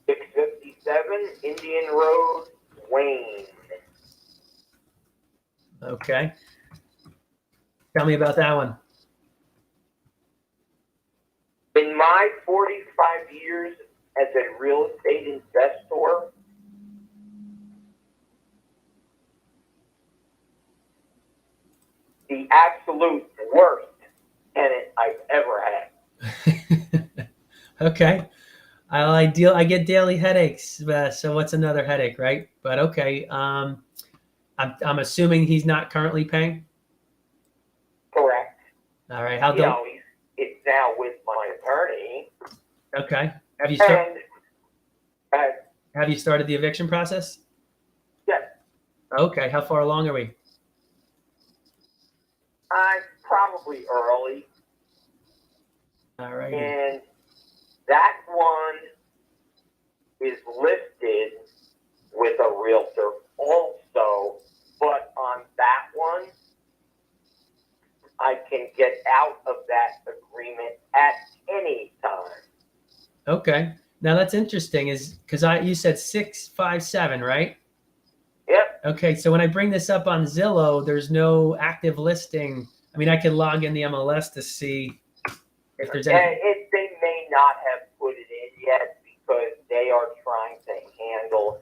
657 Indian Road, Wayne. Okay. Tell me about that one. In my 45 years as a real estate investor, the absolute worst tenant I've ever had. Okay. I get daily headaches. So what's another headache, right? But okay. I'm assuming he's not currently paying. Correct. All right. It's now with my attorney. Okay. Have you started the eviction process? Yes. Okay. How far along are we? I'm probably early. All right. And that one is listed with a realtor also, but on that one, I can get out of that agreement at any time. Okay. Now that's interesting, is because you said 657, right? Yep. Okay. So when I bring this up on Zillow, there's no active listing. I mean, I can log in the MLS to see if there's any. They may not have put it in yet because they are trying to handle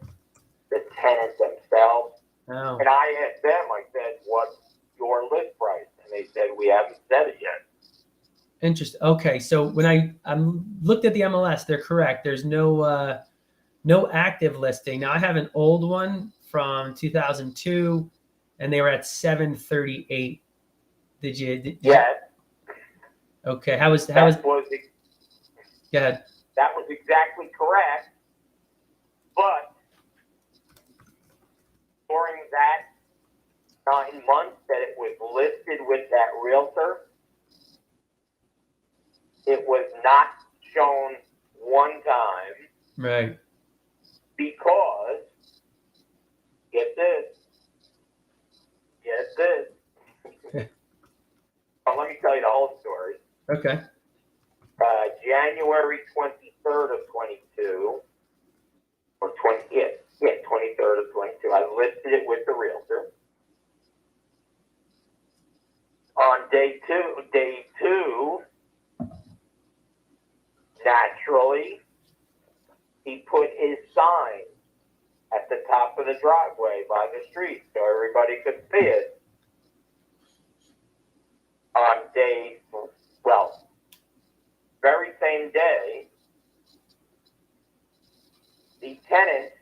the tenants themselves. Oh. And I asked them, I said, what's your list price? And they said, we haven't said it yet. Interesting. Okay. So when I looked at the MLS, they're correct. There's no active listing. Now I have an old one from 2002 and they were at 738. Did you? Yes. Okay. How was? Go ahead. That was exactly correct. But during that 9 months that it was listed with that realtor, it was not shown one time. Right. Because, get this. Well, let me tell you the whole story. Okay. January 23rd of 22, or 23rd of 22, I listed it with the realtor. On day two, naturally, he put his sign at the top of the driveway by the street so everybody could see it. On very same day, the tenant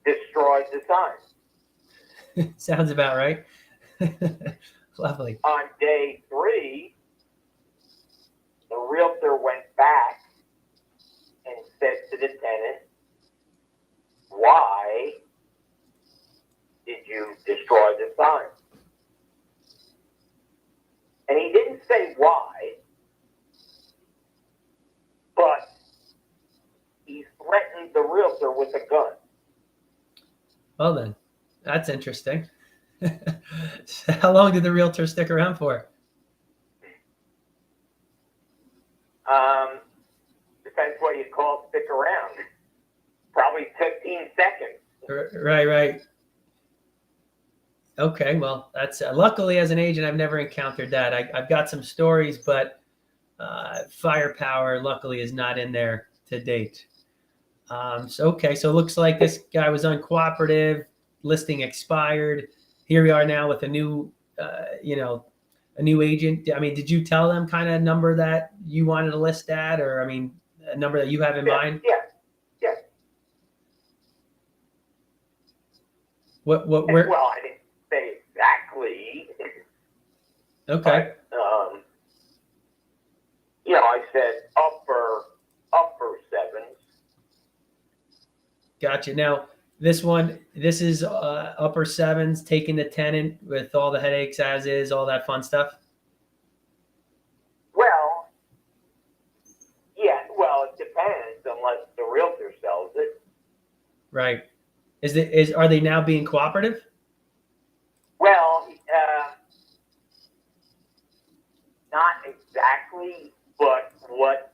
destroyed the sign. Sounds about right. Lovely. On day 3, the realtor went back and said to the tenant, "Why did you destroy the sign?" And he didn't say why, but he threatened the realtor with a gun. Well then, that's interesting. How long did the realtor stick around for? Depends what you call stick around. Probably 15 seconds. Right. Okay, well, that's luckily as an agent, I've never encountered that. I've got some stories, but firepower luckily is not in there to date. So it looks like this guy was uncooperative. Listing expired. Here we are now with a new, a new agent. I mean, did you tell them kind of number that you wanted to list at, or I mean, a number that you have in mind? Yeah. Where? Well, I didn't say exactly. Okay. But, I said upper 7s. Gotcha. Now, this is upper 7s, taking the tenant with all the headaches as is, all that fun stuff. Well, yeah. Well, it depends unless the realtor sells it. Right. Are they now being cooperative? Well, not exactly, but what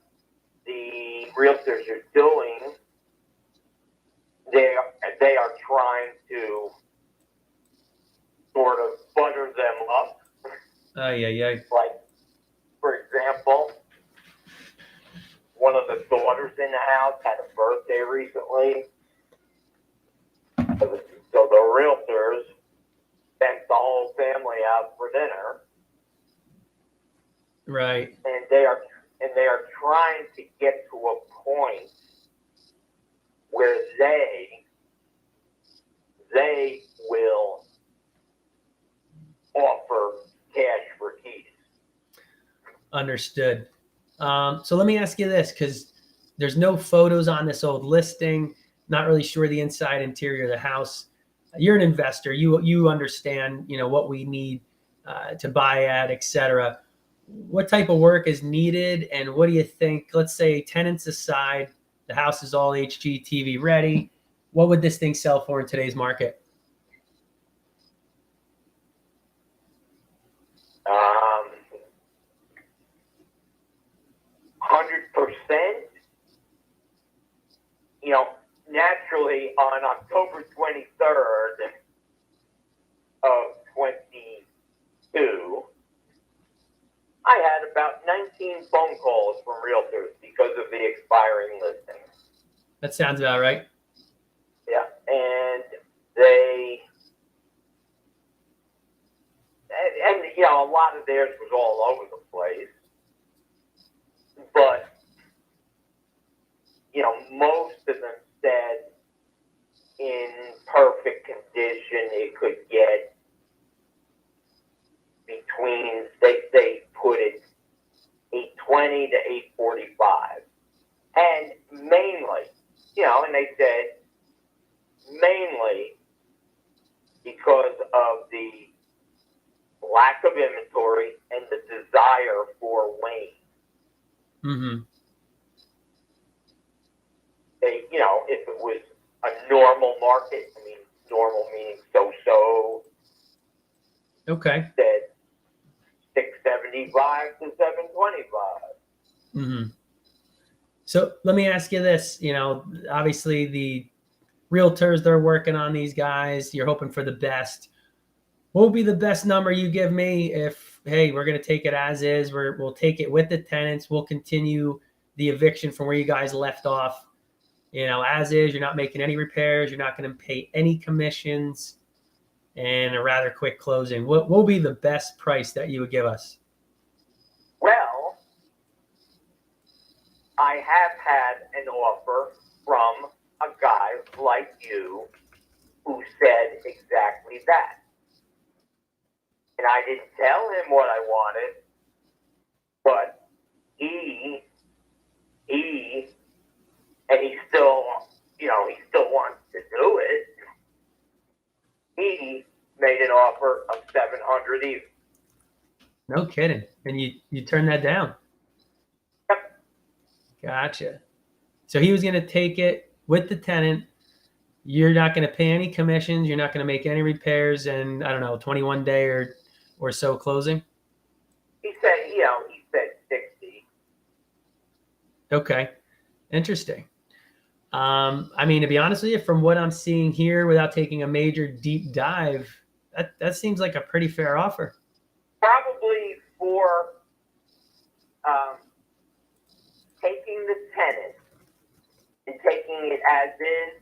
the realtors are doing, they are trying to sort of butter them up. Yeah. Like, for example, one of the daughters in the house had a birthday recently. So the realtors sent the whole family out for dinner. Right. And they are trying to get to a point where they will offer cash for keys. Understood. So let me ask you this, because there's no photos on this old listing. Not really sure the inside interior of the house. You're an investor. You understand, what we need to buy at, etc. What type of work is needed, and what do you think? Let's say tenants aside, the house is all HGTV ready. What would this thing sell for in today's market? 100%. Naturally, on October 23rd of 22, I had about 19 phone calls from realtors because of the expiring listing. That sounds about right. Yeah, and a lot of theirs was all over the place. But, most of them said in perfect condition it could get between, they put it 820 to 845. And mainly, and they said mainly because of the lack of inventory and the desire for Wayne. Mm-hmm. They, if it was a normal market, normal meaning so. Okay. Said 675 to 725. Mm-hmm. So let me ask you this, obviously the realtors, they're working on these guys. You're hoping for the best. What will be the best number you give me if, hey, we're going to take it as is, we'll take it with the tenants. We'll continue the eviction from where you guys left off, as is. You're not making any repairs. You're not going to pay any commissions, and a rather quick closing. What will be the best price that you would give us? Well, I have had an offer from a guy like you who said exactly that. and I didn't tell him what I wanted, but he still, he still wants to do it. He made an offer of 700 even. No kidding. And you turned that down? Yep. Gotcha. So he was going to take it with the tenant. You're not going to pay any commissions. You're not going to make any repairs, and I don't know, 21 day or so closing. He said 60. Okay, interesting. I mean, to be honest with you, from what I'm seeing here, without taking a major deep dive, that seems like a pretty fair offer. Probably for taking the tenant and taking it as is.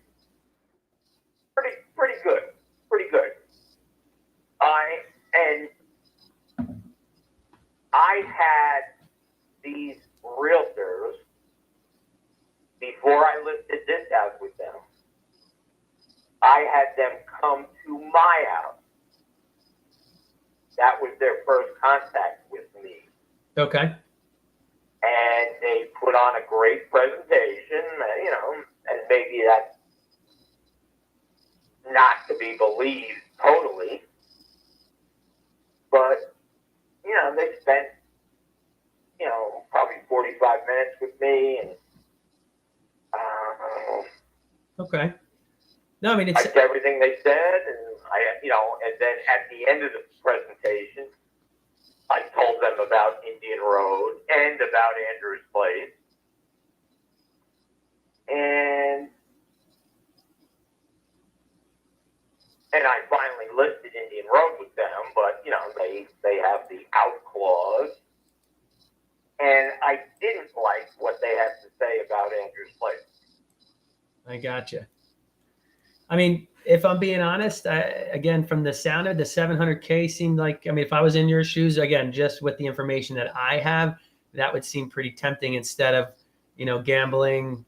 Pretty good. I had these realtors before I listed this house with them. I had them come to my house. That was their first contact with me. Okay. And they put on a great presentation, and maybe that's not to be believed totally, but they spent probably 45 minutes with me, and Okay. No, I mean, I did everything they said, and and then at the end of the presentation, I told them about Indian Road and about Andrew's Place, and I finally listed Indian Road with them, but they have the out clause, and I didn't like what they had to say about Andrew's Place. I gotcha. I mean, if I'm being honest, again, from the sound of the 700K seemed like, I mean, if I was in your shoes, again, just with the information that I have, that would seem pretty tempting instead of, gambling,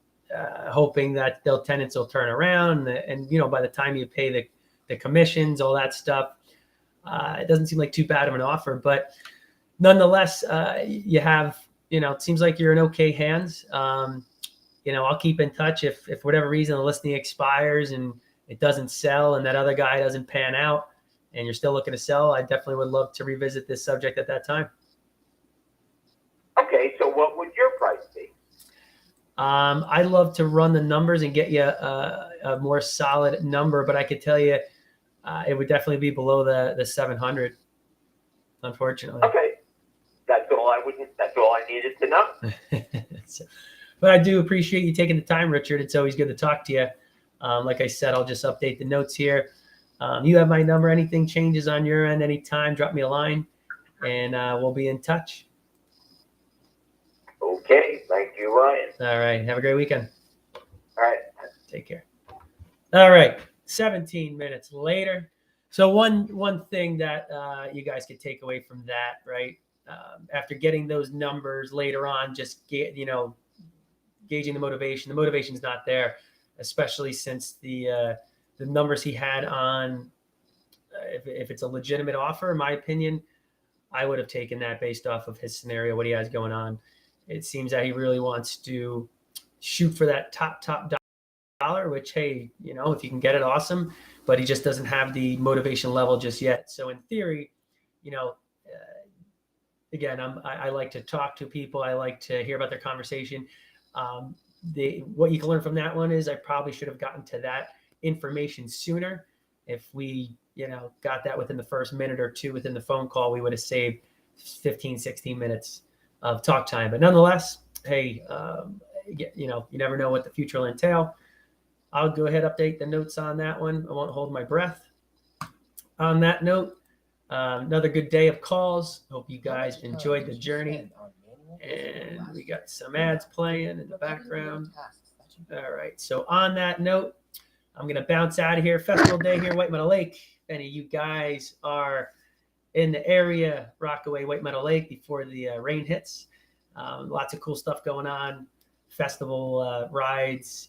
hoping that tenants will turn around. And by the time you pay the commissions, all that stuff, it doesn't seem like too bad of an offer. But nonetheless, you have, it seems like you're in okay hands. I'll keep in touch if for whatever reason the listing expires and it doesn't sell and that other guy doesn't pan out and you're still looking to sell. I definitely would love to revisit this subject at that time. Okay, so what would your price be? I'd love to run the numbers and get you a more solid number, but I could tell you it would definitely be below the 700, unfortunately. Okay, that's all I needed to know. But I do appreciate you taking the time, Richard. It's always good to talk to you. Like I said, I'll just update the notes here. You have my number. Anything changes on your end anytime, drop me a line, and we'll be in touch. Okay, thank you, Ryan. All right, have a great weekend. All right. Take care. All right, 17 minutes later. So one thing that you guys could take away from that, right? After getting those numbers later on, just gauging the motivation is not there, especially since the numbers he had on if it's a legitimate offer, in my opinion, I would have taken that based off of his scenario, what he has going on. It seems that he really wants to shoot for that top dollar, which, hey, if you can get it, awesome, but he just doesn't have the motivation level just yet. So in theory, again, I like to talk to people. I like to hear about their conversation. What you can learn from that one is I probably should have gotten to that information sooner. If we, got that within the first minute or two within the phone call, we would have saved 15, 16 minutes of talk time. But nonetheless, hey, you never know what the future will entail. I'll go ahead, update the notes on that one. I won't hold my breath. On that note, another good day of calls. Hope you guys enjoyed the journey. And we got some ads playing in the background. All right. So on that note, I'm going to bounce out of here. Festival day here, White Meadow Lake. If any of you guys are in the area, Rockaway, White Meadow Lake before the rain hits. Lots of cool stuff going on. Festival rides,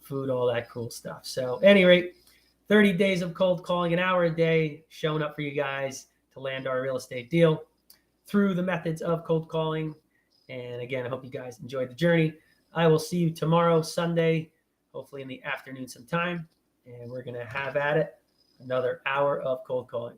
food, all that cool stuff. So at any rate, 30 days of cold calling, an hour a day, showing up for you guys to land our real estate deal through the methods of cold calling. And again, I hope you guys enjoyed the journey. I will see you tomorrow, Sunday, hopefully in the afternoon sometime. And we're going to have at it another hour of cold calling.